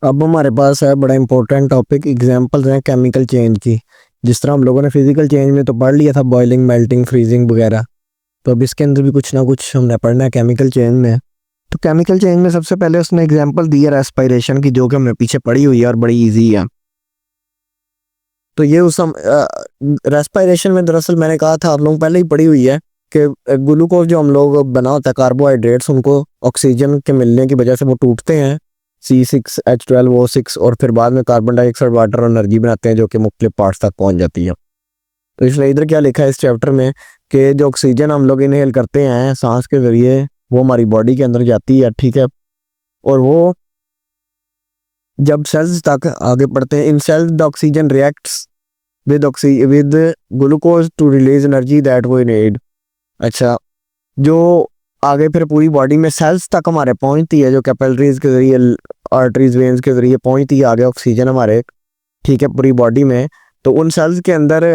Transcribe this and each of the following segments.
अब हमारे पास है बड़ा इंपॉर्टेंट टॉपिक, एग्जांपल्स हैं केमिकल चेंज की। जिस तरह हम लोगों ने फिजिकल चेंज में तो पढ़ लिया था, बॉइलिंग, मेल्टिंग, फ्रीजिंग वगैरह। तो अब इसके अंदर भी कुछ ना कुछ हमने पढ़ना है केमिकल चेंज में। तो केमिकल चेंज में सबसे पहले उसने एग्जांपल दी है रेस्पिरेशन की, जो कि हमने पीछे पढ़ी हुई है और बड़ी इजी है। तो ये उस रेस्पिरेशन में दरअसल मैंने कहा था, आप लोगों पहले ही पढ़ी हुई है कि ग्लूकोज जो हम लोग बना होता है, कार्बोहाइड्रेट्स, उनको ऑक्सीजन के मिलने की वजह से वो टूटते हैं, C6H12O6, और फिर बाद में कार्बन डाइऑक्साइड, वाटर और एनर्जी बनाते हैं, जो कि मुख्तलिफ पार्ट्स तक पहुंच जाती है। तो इसलिए इधर क्या लिखा है इस चैप्टर में कि जो ऑक्सीजन हम लोग इनहेल करते हैं सांस के जरिए, वो हमारी बॉडी के अंदर जाती है, ठीक है। और वो जब सेल्स तक आगे बढ़ते हैं, in cells the oxygen reacts with glucose to release energy that we need. अच्छा, जो आगे फिर पूरी बॉडी में सेल्स तक हमारे पहुंचती है, जो कैपिलरीज के जरिए, आर्टरीज, वेन्स के जरिए पहुंचती है आगे ऑक्सीजन हमारे, ठीक है, पूरी बॉडी में। तो उन सेल्स के अंदर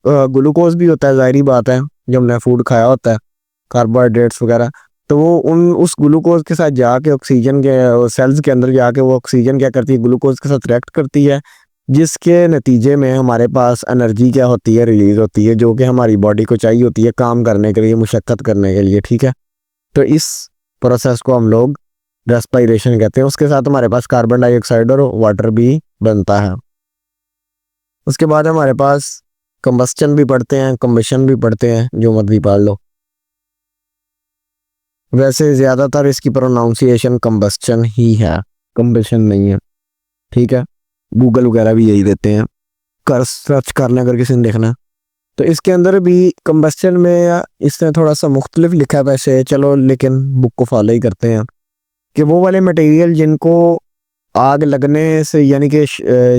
ग्लूकोज भी होता है, जाहिर बात है, जब हमने फूड खाया होता है, कार्बोहाइड्रेट्स वगैरह। तो वो उस ग्लूकोज के साथ जाके ऑक्सीजन के सेल्स के अंदर जाके वो ऑक्सीजन क्या करती है, ग्लूकोज के साथ रिएक्ट करती है, जिसके नतीजे में हमारे पास एनर्जी क्या होती है, रिलीज होती है, जो कि हमारी बॉडी को चाहिए होती है काम करने के लिए, मुशक्कत करने के लिए, ठीक है। तो इस प्रोसेस को हम लोग रेस्पिरेशन कहते हैं। उसके साथ हमारे पास कार्बन डाइऑक्साइड और वाटर भी बनता है। उसके बाद हमारे पास कंबस्चन भी पढ़ते हैं, कंबशन भी पढ़ते हैं, जो मर्जी पढ़ लो। वैसे ज़्यादातर इसकी प्रोनाउंसिएशन कंबस्चन ही है, कंबशन नहीं है, ठीक है। गूगल वगैरह भी यही देते हैं, कर सर्च करना अगर किसी ने देखना। तो इसके अंदर भी कंबस्चन में इसने थोड़ा सा मुख्तलिफ लिखा है वैसे, चलो लेकिन बुक को फॉलो ही करते हैं कि वो वाले मटेरियल जिनको आग लगने से, यानी कि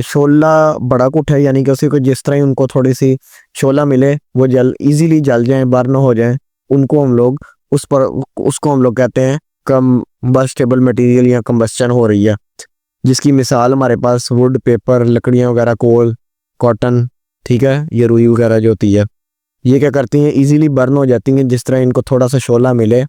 शोला बड़ा कुछ है, यानी कि उसी को जिस तरह ही उनको थोड़ी सी शोला मिले, वो इजीली जल जाए, बर्न हो जाए, उनको हम लोग उसको हम लोग कहते हैं कम्बस्टेबल मटेरियल या कंबस्चन हो रही है। जिसकी मिसाल हमारे पास वुड, पेपर, लकड़ियाँ वगैरह, कोल, कॉटन, ठीक है, ये रुई वगैरह जो होती है, ये क्या करती हैं, इजीली बर्न हो जाती हैं जिस तरह इनको थोड़ा सा शोला मिले।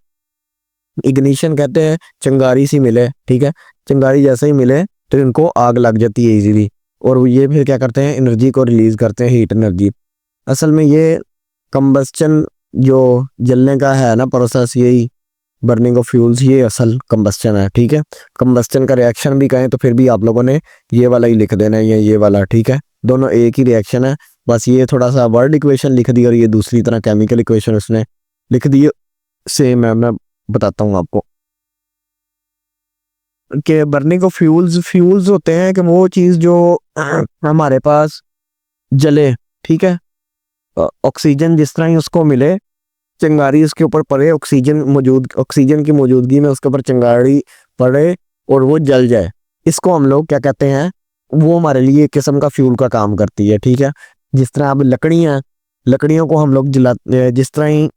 इग्निशन कहते हैं, चिंगारी सी मिले, ठीक है, चिंगारी जैसे ही मिले तो इनको आग लग जाती है इजीली, और ये फिर क्या करते हैं, एनर्जी को रिलीज करते हैं, हीट एनर्जी। असल में ये कंबस्चन जो जलने का है ना प्रोसेस, यही बर्निंग ऑफ फ्यूल्स, ये असल कंबस्चन है, ठीक है। कंबस्चन का रिएक्शन भी कहें तो फिर भी आप लोगों ने ये वाला ही लिख देना है, ये वाला, ठीक है। दोनों एक ही रिएक्शन है, बस ये थोड़ा सा वर्ड इक्वेशन लिख दी और ये दूसरी तरह केमिकल इक्वेशन उसने लिख दी। सेम है, मैं बताता हूँ आपको कि बर्निंग ऑफ फ्यूल्स होते हैं कि वो चीज़ जो हमारे पास जले, ठीक है। ऑक्सीजन जिस तरह ही उसको मिले, चिंगारी उसके ऊपर पड़े, ऑक्सीजन की मौजूदगी में उसके ऊपर चिंगारी पड़े और वो जल जाए, इसको हम लोग क्या कहते हैं, वो हमारे लिए एक किस्म का फ्यूल का काम करती है, ठीक है। जिस तरह अब लकड़ियों को हम लोग जिस तरह ही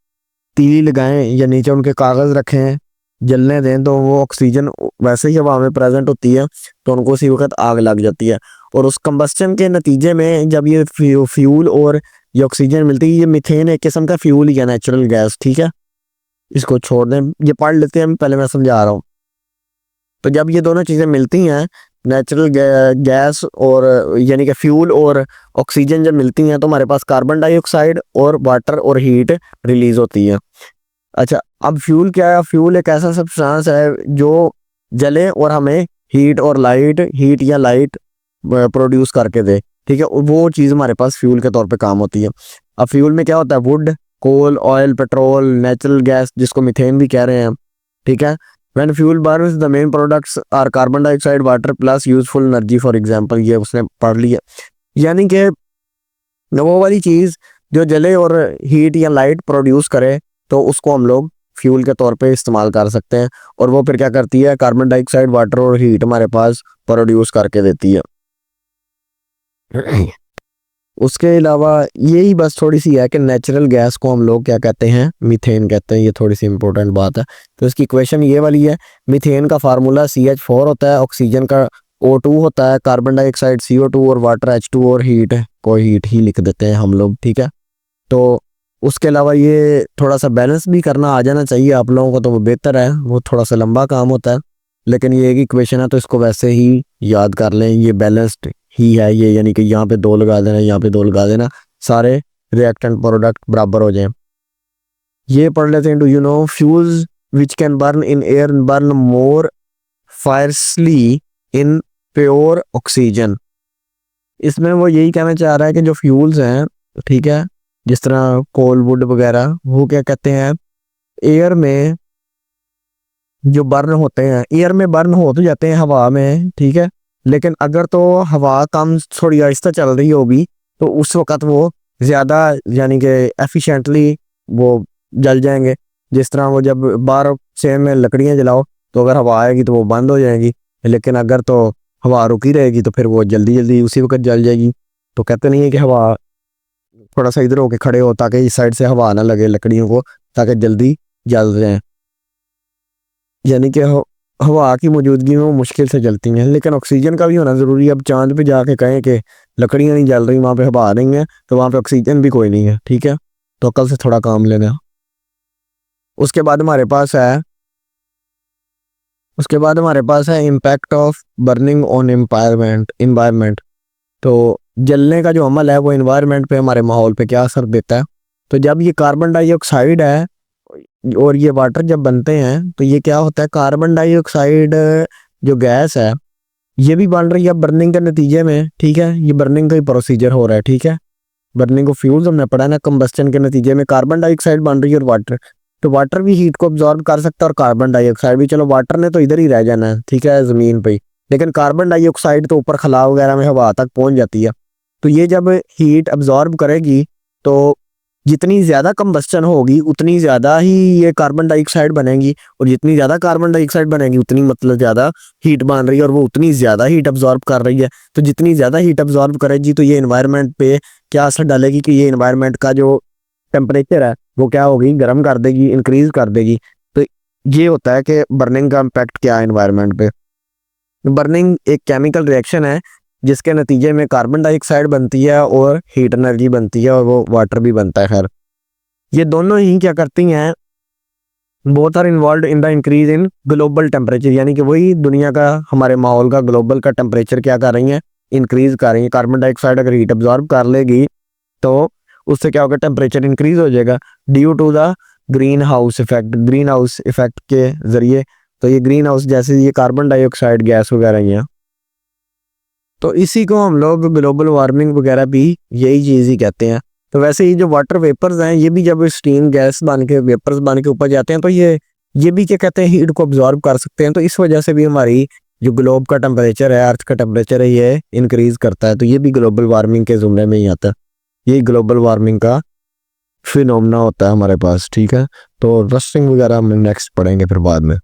तीली लगाएं या नीचे उनके कागज़ रखें, जलने दें, तो वो ऑक्सीजन वैसे ही हवा में प्रेजेंट होती है, तो उनको उसी वक्त आग लग जाती है। और उस कंबस्चन के नतीजे में जब ये फ्यूल और ये ऑक्सीजन मिलती है, ये मीथेन एक किस्म का फ्यूल ही है, नेचुरल गैस, ठीक है। इसको छोड़ दें, ये पढ़ लेते हैं, पहले मैं समझा रहा हूँ। तो जब ये दोनों चीज़ें मिलती हैं, नेचुरल गैस और यानी कि फ्यूल और ऑक्सीजन जब मिलती हैं, तो हमारे पास कार्बन डाइऑक्साइड और वाटर और हीट रिलीज होती है। अच्छा, अब फ्यूल क्या है, फ्यूल एक ऐसा सब्सटेंस है जो जले और हमें हीट या लाइट प्रोड्यूस करके दे, ठीक है। वो चीज़ हमारे पास फ्यूल के तौर पे काम होती है। अब फ्यूल में क्या होता है, wood, coal, oil, petrol, natural gas, जिसको मीथेन भी कह रहे हैं, ठीक है। When fuel burns the main products are carbon dioxide, water plus useful energy, for example, ये उसने पढ़ लिया। यानी कि वो वाली चीज़ जो जले और हीट या लाइट प्रोड्यूस करे, तो उसको हम लोग फ्यूल के तौर पे इस्तेमाल कर सकते हैं, और वो फिर क्या करती है, कार्बन डाइऑक्साइड, वाटर और हीट हमारे पास प्रोड्यूस करके देती है। उसके अलावा यही बस थोड़ी सी है कि नेचुरल गैस को हम लोग क्या कहते हैं, मीथेन कहते हैं, ये थोड़ी सी इंपॉर्टेंट बात है। तो इसकी इक्वेशन ये वाली है, मीथेन का फार्मूला CH4 होता है, ऑक्सीजन का O2 होता है, कार्बन डाइऑक्साइड CO2 और वाटर H2 और हीट को हीट ही लिख देते हैं हम लोग, ठीक है। तो उसके अलावा ये थोड़ा सा बैलेंस भी करना आ जाना चाहिए आप लोगों को, तो वो बेहतर है, वो थोड़ा सा लंबा काम होता है। लेकिन ये एक इक्वेशन है तो इसको वैसे ही याद कर लें, ये बैलेंस्ड ही है ये, यानी कि यहाँ पे 2 लगा देना, यहाँ पे 2 लगा देना, सारे रिएक्टेंट प्रोडक्ट बराबर हो जाए। ये पढ़ लेते हैं। Do you know fuels which can burn in air burn more fiercely in pure oxygen. इसमें वो यही कहना चाह रहा है कि जो फ्यूल्स हैं, ठीक है, जिस तरह कोल वुड वगैरह, वो क्या कहते हैं, एयर में जो बर्न होते हैं, एयर में बर्न हो तो जाते हैं हवा में, ठीक है, लेकिन अगर तो हवा कम थोड़ी आहिस्ता चल रही होगी तो उस वक़्त वो ज़्यादा यानी कि एफिशिएंटली वो जल जाएंगे। जिस तरह वो जब बाहर से में लकड़ियाँ जलाओ तो अगर हवा आएगी तो वो बंद हो जाएगी, लेकिन अगर तो हवा रुकी रहेगी तो फिर वो जल्दी जल्दी उसी वक्त जल जाएगी। तो कहते नहीं है कि हवा थोड़ा सा इधर होके खड़े हो ताकि इस साइड से हवा ना लगे लकड़ियों को, ताकि जल्दी जल जाए। यानी कि हवा की मौजूदगी में वो मुश्किल से जलती हैं, लेकिन ऑक्सीजन का भी होना ज़रूरी है। अब चांद पे जाके कहें कि लकड़ियाँ नहीं जल रही, वहाँ पे हवा नहीं है, तो वहाँ पे ऑक्सीजन भी कोई नहीं है, ठीक है, तो अकल से थोड़ा काम लेना। उसके बाद हमारे पास है impact of burning on environment. तो जलने का जो अमल है वो इन्वायरमेंट पे, हमारे माहौल पे क्या असर देता है। तो जब ये कार्बन डाइऑक्साइड है और ये वाटर जब बनते हैं तो ये क्या होता है, कार्बन डाइऑक्साइड जो गैस है ये भी बन रही है बर्निंग के नतीजे में, ठीक है, ये बर्निंग का ही प्रोसीजर हो रहा है, ठीक है। बर्निंग को फ्यूल्स हमने पढ़ा ना, कंबस्टन के नतीजे में कार्बन डाइऑक्साइड बन रही है और वाटर, तो वाटर भी हीट को अब्जॉर्ब कर सकता है और कार्बन डाइऑक्साइड भी। चलो वाटर ने तो इधर ही रह जाना है, ठीक है, ज़मीन पे ही, लेकिन कार्बन डाइऑक्साइड तो ऊपर खला वगैरह में हवा तक पहुंच जाती है। तो ये जब हीट अब्जॉर्ब करेगी तो जितनी ज़्यादा कंबस्टन होगी उतनी ज़्यादा ही ये कार्बन डाइऑक्साइड बनेगी, और जितनी ज़्यादा कार्बन डाइऑक्साइड बनेगी उतनी मतलब ज़्यादा हीट बन रही है और वो उतनी ज़्यादा हीट अब्जॉर्ब कर रही है। तो जितनी ज़्यादा हीट अब्जॉर्ब करेगी तो ये इन्वायरमेंट पे क्या असर डालेगी कि ये इन्वायरमेंट का जो टेम्परेचर है वो क्या होगी, गर्म कर देगी, इंक्रीज कर देगी। तो ये होता है कि बर्निंग का इम्पैक्ट क्या है इन्वायरमेंट पे। बर्निंग एक केमिकल रिएक्शन है जिसके नतीजे में कार्बन डाइऑक्साइड बनती है और हीट एनर्जी बनती है और वो वाटर भी बनता है। खैर ये दोनों ही क्या करती हैं, both are involve in the increase in global temperature, यानी कि वही दुनिया का, हमारे माहौल का, ग्लोबल का टेम्परेचर क्या कर रही हैं, इंक्रीज कर रही हैं। कार्बन डाइऑक्साइड अगर हीट अब्जॉर्ब कर लेगी तो उससे क्या होगा, टेम्परेचर इंक्रीज हो जाएगा due to the green house effect के जरिए। तो ये ग्रीन हाउस जैसे ये कार्बन डाइऑक्साइड गैस वगैरह ही है, तो इसी को हम लोग ग्लोबल वार्मिंग वगैरह भी यही चीज़ ही कहते हैं। तो वैसे ये जो वाटर वेपर्स हैं ये भी जब स्टीम गैस बन के वेपर्स बन के ऊपर जाते हैं तो ये भी क्या कहते हैं, हीट को अब्जॉर्ब कर सकते हैं। तो इस वजह से भी हमारी जो ग्लोब का टेम्परेचर है, अर्थ का टेम्परेचर है, ये इंक्रीज करता है। तो ये भी ग्लोबल वार्मिंग के जुमरे में ही आता है, ये ग्लोबल वार्मिंग का फिनोमेना होता है हमारे पास, ठीक है। तो रस्टिंग वगैरह हम नेक्स्ट पढ़ेंगे फिर बाद में।